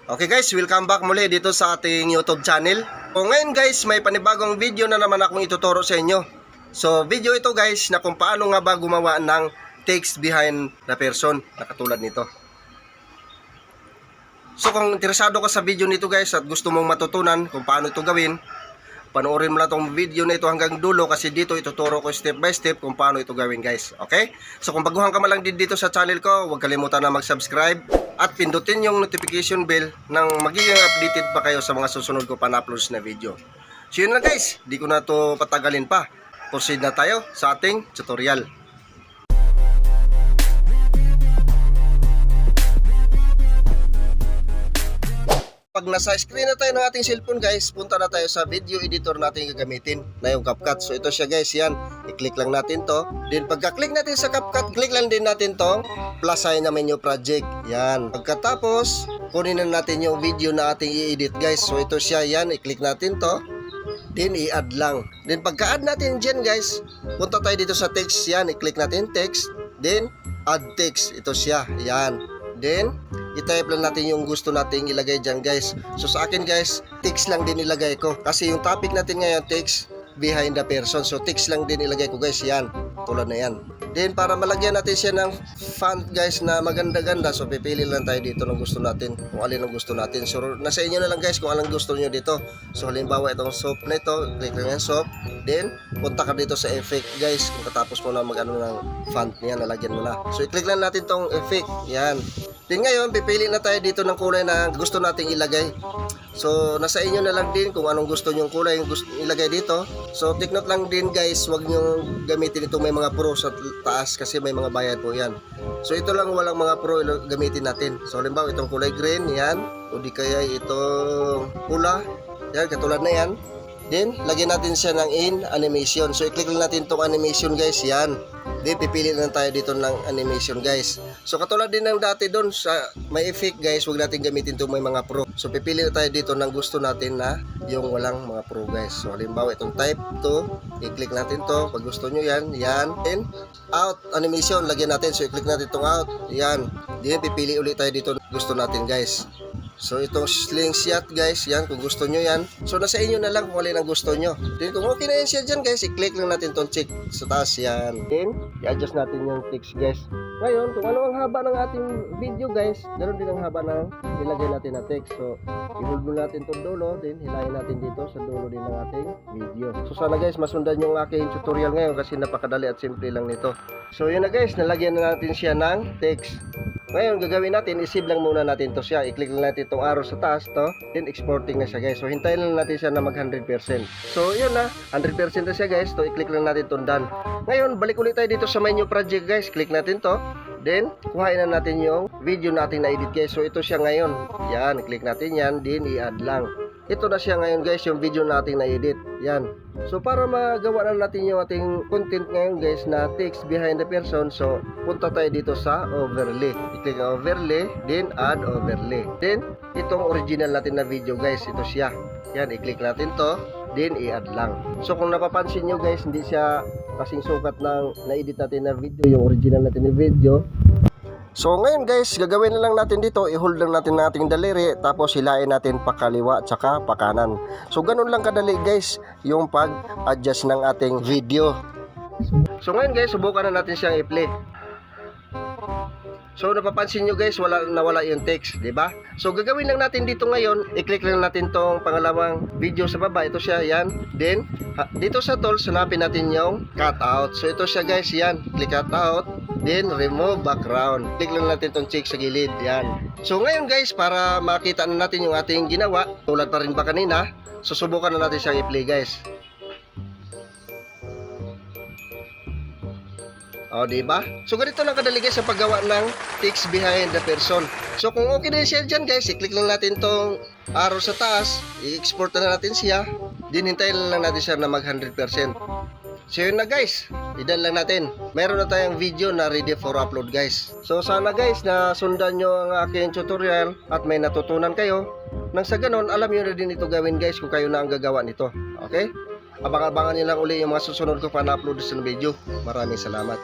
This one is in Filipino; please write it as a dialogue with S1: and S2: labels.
S1: Okay guys, welcome back muli dito sa ating YouTube channel. So ngayon guys, may panibagong video na naman akong ituturo sa inyo. So video ito guys na kung paano nga ba gumawa ng text behind the person na katulad nito. So kung interesado ka sa video nito guys at gusto mong matutunan kung paano ito gawin, panoorin mo lang itong video na ito hanggang dulo kasi dito ituturo ko step by step kung paano ito gawin guys. Okay? So kung baguhan ka man lang din dito sa channel ko, huwag kalimutan na mag-subscribe at pindutin yung notification bell nang magiging updated pa kayo sa mga susunod ko pa na-upload na video. So yun lang guys, di ko na to patagalin pa. Proceed na tayo sa ating tutorial. Pag nasa screen na tayo ng ating cellphone guys, punta na tayo sa video editor natin gagamitin na yung CapCut. So ito siya guys, yan. I-click lang natin to. Then pagka-click natin sa CapCut, click lang din natin tong plus sign na menu project. Yan. Pagkatapos, kunin na natin yung video na ating i-edit guys. So ito siya, yan. I-click natin to. Then i-add lang. Then pagka-add natin dyan guys, punta tayo dito sa text. Yan. I-click natin text. Then add text. Ito siya. Yan. Then, i-type lang natin yung gusto nating ilagay dyan guys. So sa akin guys, text lang din ilagay ko. Kasi yung topic natin ngayon, text behind the person. So text lang din ilagay ko guys, yan. Tulad na yan. Then para malagyan natin siya ng font guys na maganda-ganda. So pipili lang tayo dito ng gusto natin. Kung alin ang gusto natin. So nasa inyo na lang guys kung anong gusto nyo dito. So halimbawa itong soap na ito, click lang yung soap. Then punta ka dito sa effect guys. Kung katapos mo na mag-ano ng font niya, nalagyan mo na. So i-click lang natin tong effect. Yan. Then ngayon, pipili na tayo dito ng kulay na gusto nating ilagay. So, nasa inyo na lang din kung anong gusto nyong kulay yung gusto ilagay dito. So, take note lang din guys, wag nyong gamitin itong may mga pro sa taas kasi may mga bayad po yan. So, ito lang walang mga pro gamitin natin. So, halimbawa itong kulay green, yan. O di kaya itong pula. Yan, katulad na yan. Then, lagyan natin siya ng in animation. So, i-click lang natin itong animation guys, yan. Then, pipili lang tayo dito ng animation guys. So, katulad din ng dati doon sa may effect guys, huwag natin gamitin itong may mga pro. So, pipili na tayo dito ng gusto natin na yung walang mga pro guys. So, halimbawa itong type 2, i-click natin to. Pag gusto nyo yan, yan. Then, out animation, lagyan natin. So, i-click natin itong out, yan. Then, pipili ulit tayo dito gusto natin guys. So itong slingshot guys, yan kung gusto nyo yan. So nasa inyo na lang kung alin ang gusto nyo. Then kung okay na yan siya dyan guys, i-click lang natin itong check sa taas yan. Then i-adjust natin yung text guys. Ngayon kung ano ang haba ng ating video guys, ganoon din ang haba ng ilagay natin na text. So i-hold mo natin itong dulo, then hilahin natin dito sa dulo din ng ating video. So sana guys masundan yung aking tutorial ngayon kasi napakadali at simple lang nito. So yun na guys, nalagyan na natin siya ng text. Ngayon, gagawin natin, i-save lang muna natin to siya. I-click lang natin itong arrow sa taas to. Then, exporting na siya guys. So, hintayin lang natin siya na mag 100%. So, yun na. 100% na siya guys. So, i-click lang natin itong done. Ngayon, balik ulit tayo dito sa menu project guys. Click natin to. Then, kuhain na natin yung video natin na edit guys. So, ito siya ngayon. Yan, i-click natin yan. Then, i-add lang. Ito na siya ngayon guys, yung video natin na edit. Yan. So para magawa na natin yung ating content ngayon guys na text behind the person. So punta tayo dito sa overlay. I-click ang overlay, then add overlay. Then itong original natin na video guys, ito siya. Yan, i-click natin to, then i-add lang. So kung napapansin nyo guys, hindi siya kasing sukat ng na-edit natin na video, yung original natin na video. So ngayon guys, gagawin na lang natin dito, i-hold lang natin ng ating daliri, tapos hilain natin pakaliwa at saka pakanan. So ganun lang kadali guys, yung pag-adjust ng ating video. So ngayon guys, subukan na natin siyang i-play. So napapansin nyo guys, nawala yung text, di ba? So gagawin lang natin dito ngayon, i-click lang natin tong pangalawang video sa baba, ito siya, yan. Then dito sa tools, hanapin natin yung cut out. So ito siya guys, yan, click cut out. Then remove background. Click lang natin tong check sa gilid, yan. So ngayon guys, para makita na natin yung ating ginawa, tulad pa rin ba kanina, susubukan na natin siyang i-play guys. O, diba? So, ganito lang kadali guys sa paggawa ng text behind the person. So, kung okay na siya dyan guys, i-click lang natin tong arrow sa taas, i-export na natin siya, din hintayin lang natin siya na mag 100%. So, yun na guys, idan lang natin. Meron na tayong video na ready for upload guys. So, sana guys na sundan nyo ang aking tutorial at may natutunan kayo. Nang sa ganon, alam nyo na din ito gawin guys kung kayo na ang gagawa nito. Okay? Abang-abangan nyo lang uli yung mga susunod ko pa na-upload sa video. Maraming salamat.